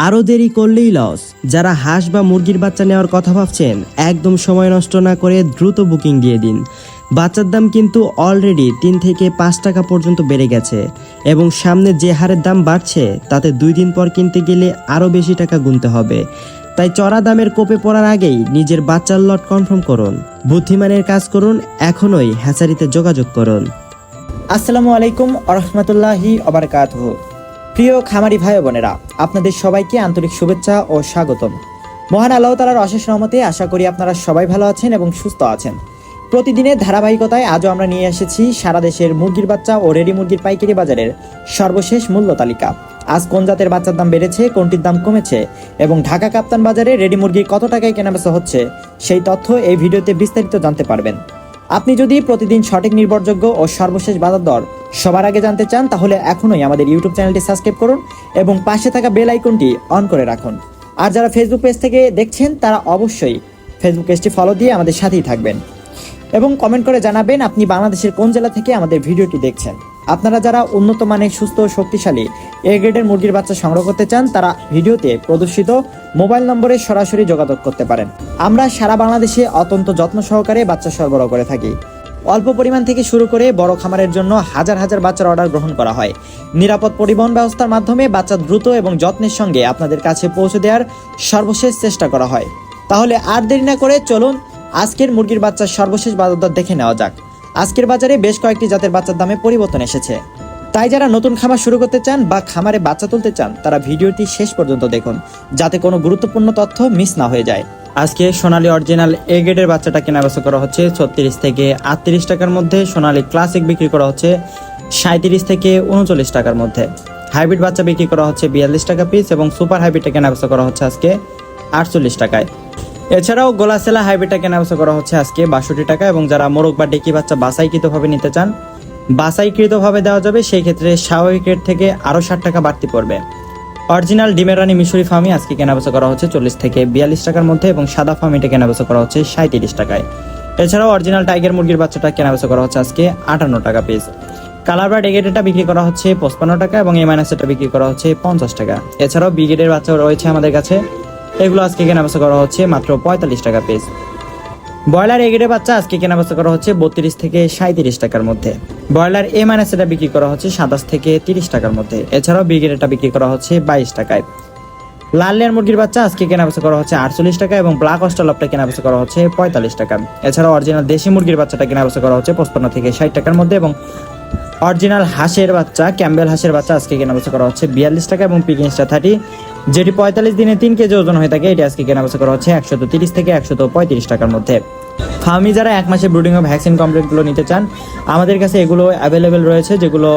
আরও দেরি করলেই লস। যারা হাঁস বা মুরগির বাচ্চা নেওয়ার কথা ভাবছেন, একদম সময় নষ্ট না করে দ্রুত বুকিং দিয়ে দিন। বাচ্চার দাম কিন্তু অলরেডি 3 থেকে 5 টাকা পর্যন্ত বেড়ে গেছে এবং সামনে যে হারে দাম বাড়ছে তাতে 2 দিন পর কিনতে গেলে আরও বেশি টাকা গুনতে হবে। তাই চড়া দামের কোপে পড়ার আগেই নিজের বাচ্চার লট কনফার্ম করুন। বুদ্ধিমানের কাজ করুন, এখনই হ্যাচারিতে যোগাযোগ করুন। আসসালামু আলাইকুম আরহামতুল্লাহি ওবারাকাতুহু। প্রিয় খামারি ভাই বোনেরা, আপনাদের সবাইকে আন্তরিক শুভেচ্ছা ও স্বাগতম। মহান আল্লাহ তাআলার অশেষ রহমতে আশা করি আপনারা সবাই ভালো আছেন এবং সুস্থ আছেন। প্রতিদিনের ধারাবাহিকতায় আজও আমরা নিয়ে এসেছি সারা দেশের মুরগির বাচ্চা ও রেডি মুরগির পাইকারি বাজারের সর্বশেষ মূল্য তালিকা। আজ কোন জাতের বাচ্চার দাম বেড়েছে, কোনটির দাম কমেছে এবং ঢাকা কাপ্তান বাজারে রেডি মুরগি কত টাকায় কেনাবেচা হচ্ছে সেই তথ্য এই ভিডিওতে বিস্তারিত জানতে পারবেন। আপনি যদি প্রতিদিন সঠিক, নির্ভরযোগ্য ও সর্বশেষ বাজার দর সবার আগে জানতে চান তাহলে এখনই আমাদের ইউটিউব চ্যানেলটি সাবস্ক্রাইব করুন এবং পাশে থাকা বেল আইকনটি অন করে রাখুন। আর যারা ফেসবুক পেজ থেকে দেখছেন তারা অবশ্যই ফেসবুক পেজটি ফলো দিয়ে আমাদের সাথেই থাকবেন এবং কমেন্ট করে জানাবেন আপনি বাংলাদেশের কোন জেলা থেকে আমাদের ভিডিওটি দেখছেন। আপনারা যারা উন্নত মানের, সুস্থ ও শক্তিশালী এ গ্রেডের মুরগির বাচ্চা সংগ্রহ করতে চান তারা ভিডিওতে প্রদর্শিত মোবাইল নম্বরে সরাসরি যোগাযোগ করতে পারেন। আমরা সারা বাংলাদেশে অত্যন্ত যত্ন সহকারে বাচ্চা সরবরাহ করে থাকি। অল্প পরিমাণ থেকে শুরু করে বড় খামারের জন্য হাজার হাজার বাচ্চার অর্ডার গ্রহণ করা হয়। নিরাপদ পরিবহন ব্যবস্থার মাধ্যমে বাচ্চা দ্রুত এবং যত্নের সঙ্গে আপনাদের কাছে পৌঁছে দেওয়ার সর্বশেষ চেষ্টা করা হয়। তাহলে আর দেরি না করে চলুন আজকের মুরগির বাচ্চার সর্বশেষ বাজার দর দেখে নেওয়া যাক। আজকের বাজারে বেশ কয়েকটি জাতের বাচ্চার দামে পরিবর্তন এসেছে। তাই যারা নতুন খামার শুরু করতে চান বা খামারে বাচ্চা তুলতে চান তারা ভিডিওটি শেষ পর্যন্ত দেখুন, যাতে কোনো গুরুত্বপূর্ণ তথ্য মিস না হয়ে যায়। আজকে সোনালী অরিজিনাল এ গ্রেডের বাচ্চাটা কেনাবেচা করা হচ্ছে 36 থেকে 38 টাকার মধ্যে। সোনালী ক্লাসিক বিক্রি করা হচ্ছে 37 থেকে 39 টাকার মধ্যে। হাইব্রিড বাচ্চা বিক্রি করা হচ্ছে 42 টাকা পিস এবং সুপার হাইব্রিডটা কেনাবেচা করা হচ্ছে আজকে 48 টাকায়। এছাড়াও গোলাসেলা হাইব্রিডটা কেনাবেচা করা হচ্ছে আজকে 62 টাকা এবং যারা মোরগ বা ডেকি বাচ্চা বাছাইকৃতভাবে নিতে চান, বাছাইকৃতভাবে দেওয়া যাবে, সেই ক্ষেত্রে স্বাভাবিক রেট থেকে আরও 60 টাকা বাড়তি পড়বে। অরিজিনাল ডিমের রানী মিশরি ফার্মি আজকে কেনাবেচা করা হচ্ছে 40 থেকে 42 টাকার মধ্যে এবং সাদা ফার্মিটা কেনাবেচা করা হচ্ছে 37 টাকায়। এছাড়াও অরিজিনাল টাইগার মুরগির বাচ্চাটা কেনাবেচা করা হচ্ছে আজকে 58 টাকা পিস। কালার বা ডেগেটেটা বিক্রি করা হচ্ছে 55 টাকা এবং এ মাইনাসটা বিক্রি করা হচ্ছে 50 টাকা। এছাড়াও ব্রিগেডের বাচ্চা রয়েছে আমাদের কাছে, এগুলো আজকে কেনাবেচা করা হচ্ছে মাত্র 45 টাকা পিস। ব্রয়লার এগেডের বাচ্চা আজকে কেনাবেচা করা হচ্ছে 32 থেকে 37 টাকার মধ্যে। ব্রয়লার এ মাইনাসটা বিক্রি করা হচ্ছে 27 থেকে 30 টাকার মধ্যে। এছাড়াও ব্রিগেডেরটা বিক্রি করা হচ্ছে 22 টাকায়। লাল লেয়ার মুরগির বাচ্চা আজকে কেনাবেচা করা হচ্ছে 48 টাকা এবং ব্ল্যাক অস্ট্রালপটা কেনাবেচা করা হচ্ছে 45 টাকা। এছাড়াও অরিজিনাল দেশি মুরগির বাচ্চাটা কেনাবেচা করা হচ্ছে 55 থেকে 60 টাকার মধ্যে এবং অরিজিনাল হাঁসের বাচ্চা, ক্যাম্বেল হাঁসের বাচ্চা আজকে কেনাবেচা করা হচ্ছে 42 টাকা এবং পিকিংসটা 30, যেটি 45 দিনে 3 কেজি ওজন হয়ে থাকে, এটি আজকে কেনাবেচা করা হচ্ছে 130 থেকে 135 টাকার মধ্যে। ফার্মি যারা 1 মাসে ব্রুডিং ও ভ্যাকসিন কমপ্লিটগুলো নিতে চান আমাদের কাছে এগুলো অ্যাভেলেবেল রয়েছে, যেগুলো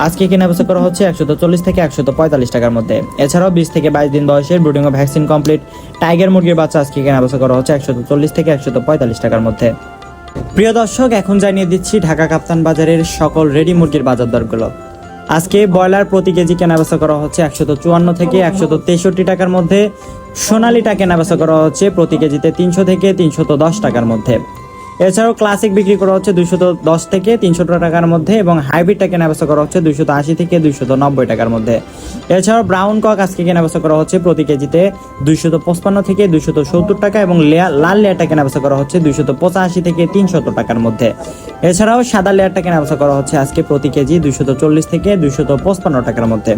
আজকে কেনাবেচা করা হচ্ছে 140 থেকে 145 টাকার মধ্যে। এছাড়াও 20 থেকে 22 দিন বয়সের ব্রুডিং ও ভ্যাকসিন কমপ্লিট টাইগার মুরগির বাচ্চা আজকে কেনাবেচা করা হচ্ছে 140 থেকে 145 টাকার মধ্যে। প্রিয় দর্শক, এখন জানিয়ে দিচ্ছি ঢাকা কাপ্তান বাজারের সকল রেডি মুরগির বাজার দরগুলো। আজকে ব্রয়লার প্রতি কেজি কেনাবেচা করা হচ্ছে 154 থেকে 163 টাকার মধ্যে। সোনালিটা কেনাবেচা করা হচ্ছে প্রতি কেজিতে 300 থেকে 310 টাকার মধ্যে। এছাড়াও ক্লাসিক বিক্রি করা হচ্ছে 210 থেকে 300 টাকার মধ্যে এবং হাইব্রিডটা কেনাবেচা করা হচ্ছে 280 থেকে 290 টাকার মধ্যে। এছাড়াও ব্রাউন কক আজকে কেনাবেচা করা হচ্ছে প্রতি কেজিতে 255 থেকে 270 টাকা এবং লাল লেয়ারটা কেনাবেচা করা হচ্ছে 285 থেকে 300 টাকার মধ্যে। এছাড়াও সাদা লেয়ারটা কেনাবেচা করা হচ্ছে আজকে প্রতি কেজি 240 থেকে 255 টাকার মধ্যে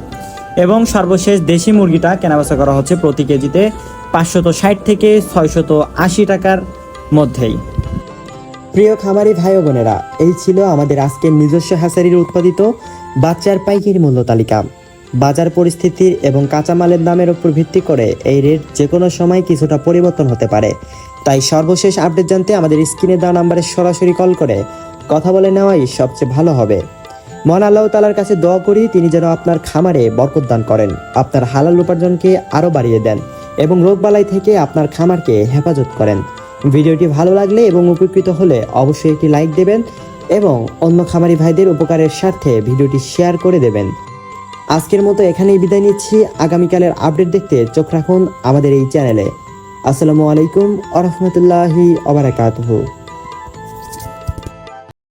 এবং সর্বশেষ দেশি মুরগিটা কেনাবেচা করা হচ্ছে প্রতি কেজিতে 560 থেকে 680 টাকার মধ্যেই। প্রিয় খামারি ভাই ও বোনেরা, এই ছিল আমাদের আজকের নিজস্ব হ্যাচারির উৎপাদিত বাচ্চার পাইকারি মূল্য তালিকা। বাজার পরিস্থিতির এবং কাঁচামালের দামের উপর ভিত্তি করে এই রেট যে কোনো সময় কিছুটা পরিবর্তন হতে পারে। তাই সর্বশেষ আপডেট জানতে আমাদের স্ক্রিনে দেওয়া নাম্বারে সরাসরি কল করে কথা বলে নেওয়াই সবচেয়ে ভালো হবে। মহান আল্লাহ তাআলার কাছে দোয়া করি তিনি যেন আপনার খামারে বরকত দান করেন, আপনার হালাল উপার্জনকে আরও বাড়িয়ে দেন এবং রোগবালাই থেকে আপনার খামারকে হেফাজত করেন। ভিডিওটি ভালো লাগলে এবং উপকৃত হলে অবশ্যই একটি লাইক দেবেন এবং অন্য খামারি ভাইদের উপকারের স্বার্থে ভিডিওটি শেয়ার করে দেবেন। আজকের মতো এখানেই বিদায় নিচ্ছি। আগামীকালের আপডেট দেখতে চোখ রাখুন আমাদের এই চ্যানেলে। আসসালামু আলাইকুম ওয়া রাহমাতুল্লাহি ওয়া বারাকাতুহু।